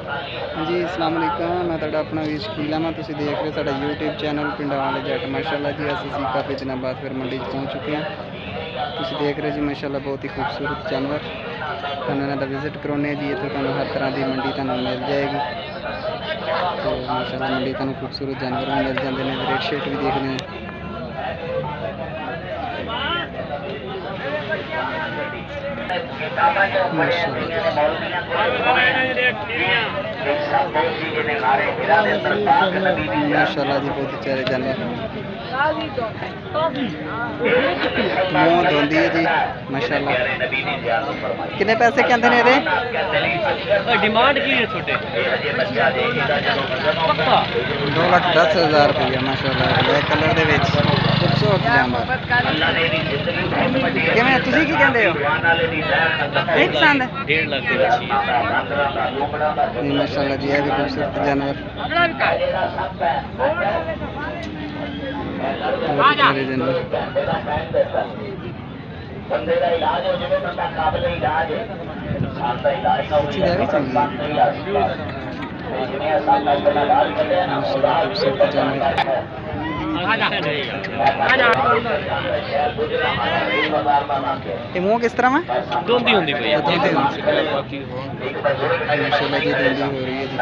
जी अस्सलाम वालेकुम मैं तुहाडा अपना वीर शकील मैं तुसीं देख रहे साडा यूट्यूब चैनल पिंडां वाले जट माशाअल्लाह जी असीं काफ़ी दिनों बाद फिर मंडी पहुँच चुके हैं। तुसीं देख रहे जी माशाअल्लाह बहुत ही खूबसूरत जानवर तुहानूं इन्हां दा विजिट करवाउने जी। इत्थे तुहानूं हर तरह की मंडी तुहानूं मिल जाएगी। तो माशाअल्लाह मंडी तुहानूं खूबसूरत जानवर भी मिल जाते हैं। रेट शेट भी देखने हैं। माशाअल्लाह जी बहुत प्यारे जानवर मूँह धोंदी है जी माशाअल्लाह। कितने पैसे कहते हैं ये डिमांड की है छोटे 2,10,000 रुपया माशाअल्लाह। ब्लैक कलर दे विच खूबसूरत जानवर किवें तुसीं की कहंदे हो एक पसंद 1.5 लाख की बच्ची है। जी माशाअल्लाह जी ये भी खूबसूरत जानवर बहुत प्यारे जानवर अच्छी जगह चंगी खूबसूरत जानवर ये मुँह किस तरह में दोंदी होंदी कोई है माशाअल्लाह जी दोंदी हो रही है जी।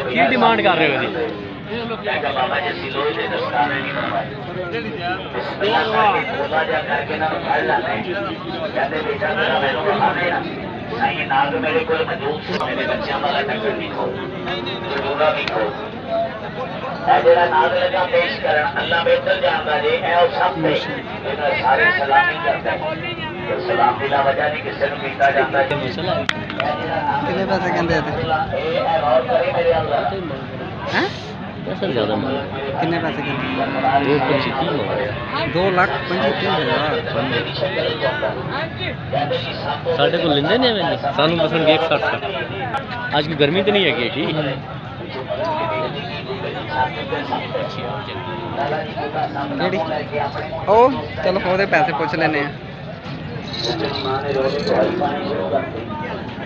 की डिमांड कर रहे हो जी कितने पैसे कहते हैं पैसा ज़्यादा मांग कितने पैसे कहते 2,25,000 साढ़े को लेंदे ने मैंने सानू दसन 160 आज की गर्मी तो नहीं है ठीक केड़ी ओ चलो ओदे पैसे पूछ लेने हैं।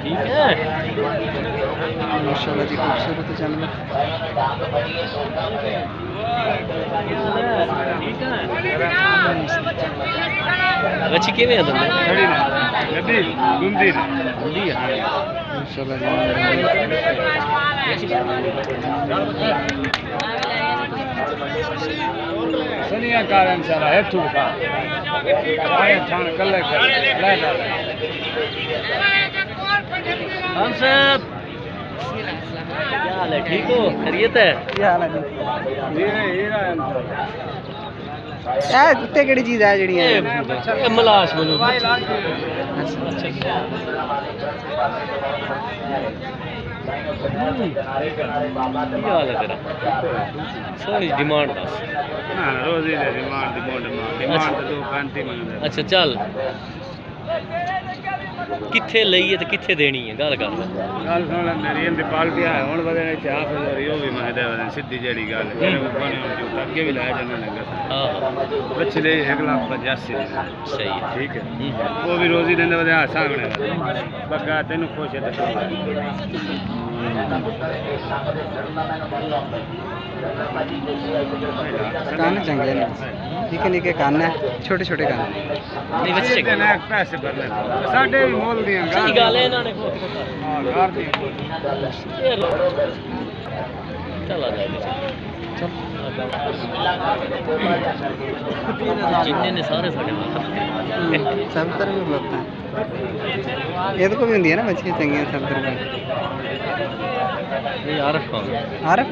ठीक है माशाअल्लाह जी खूबसूरत जानवर अच्छी केवें है दंदे माशाअल्लाह सनिया कारण सारा है तू का आया थान कल्ले कर ले डाल हम सब क्या हाल है ठीक हो खैरियत है क्या हाल है जी हीरा ए कुत्ते केड़ी चीज है जेडी है ये मलाश बोलो क्या हाल है तेरा सोनी डिमांड दस ना रोज ही डिमांड तो 35 मंगदे अच्छा चल किथे लईए ते किथे देनी है गल कर ले गल सुन मेरी इंदी पार्टी है हुन बदे ने 4,000 ओ भी मंगदे वन सीधी जेड़ी गल जेने को कोने जो अगे भी लाया जाना लगा हां बच्चे ले 1,85,000 सही है ठीक है वो भी रोजी देंदे बदे सांगने बग्गा तेनु खुश है तो कान चंगे ने निके निके कान है छोटे छोटे कान नहीं बच्चे ने पैसे भरने साडे भी मोल दियां सही गल है इन्होंने हां घर दी चला जाए चल जिन्ने ने सारे साडे सब तरह भी बोलता है ये तो को भी होंगी है ना बच्चे चंगे सब तरह ये आरफ कौन आरफ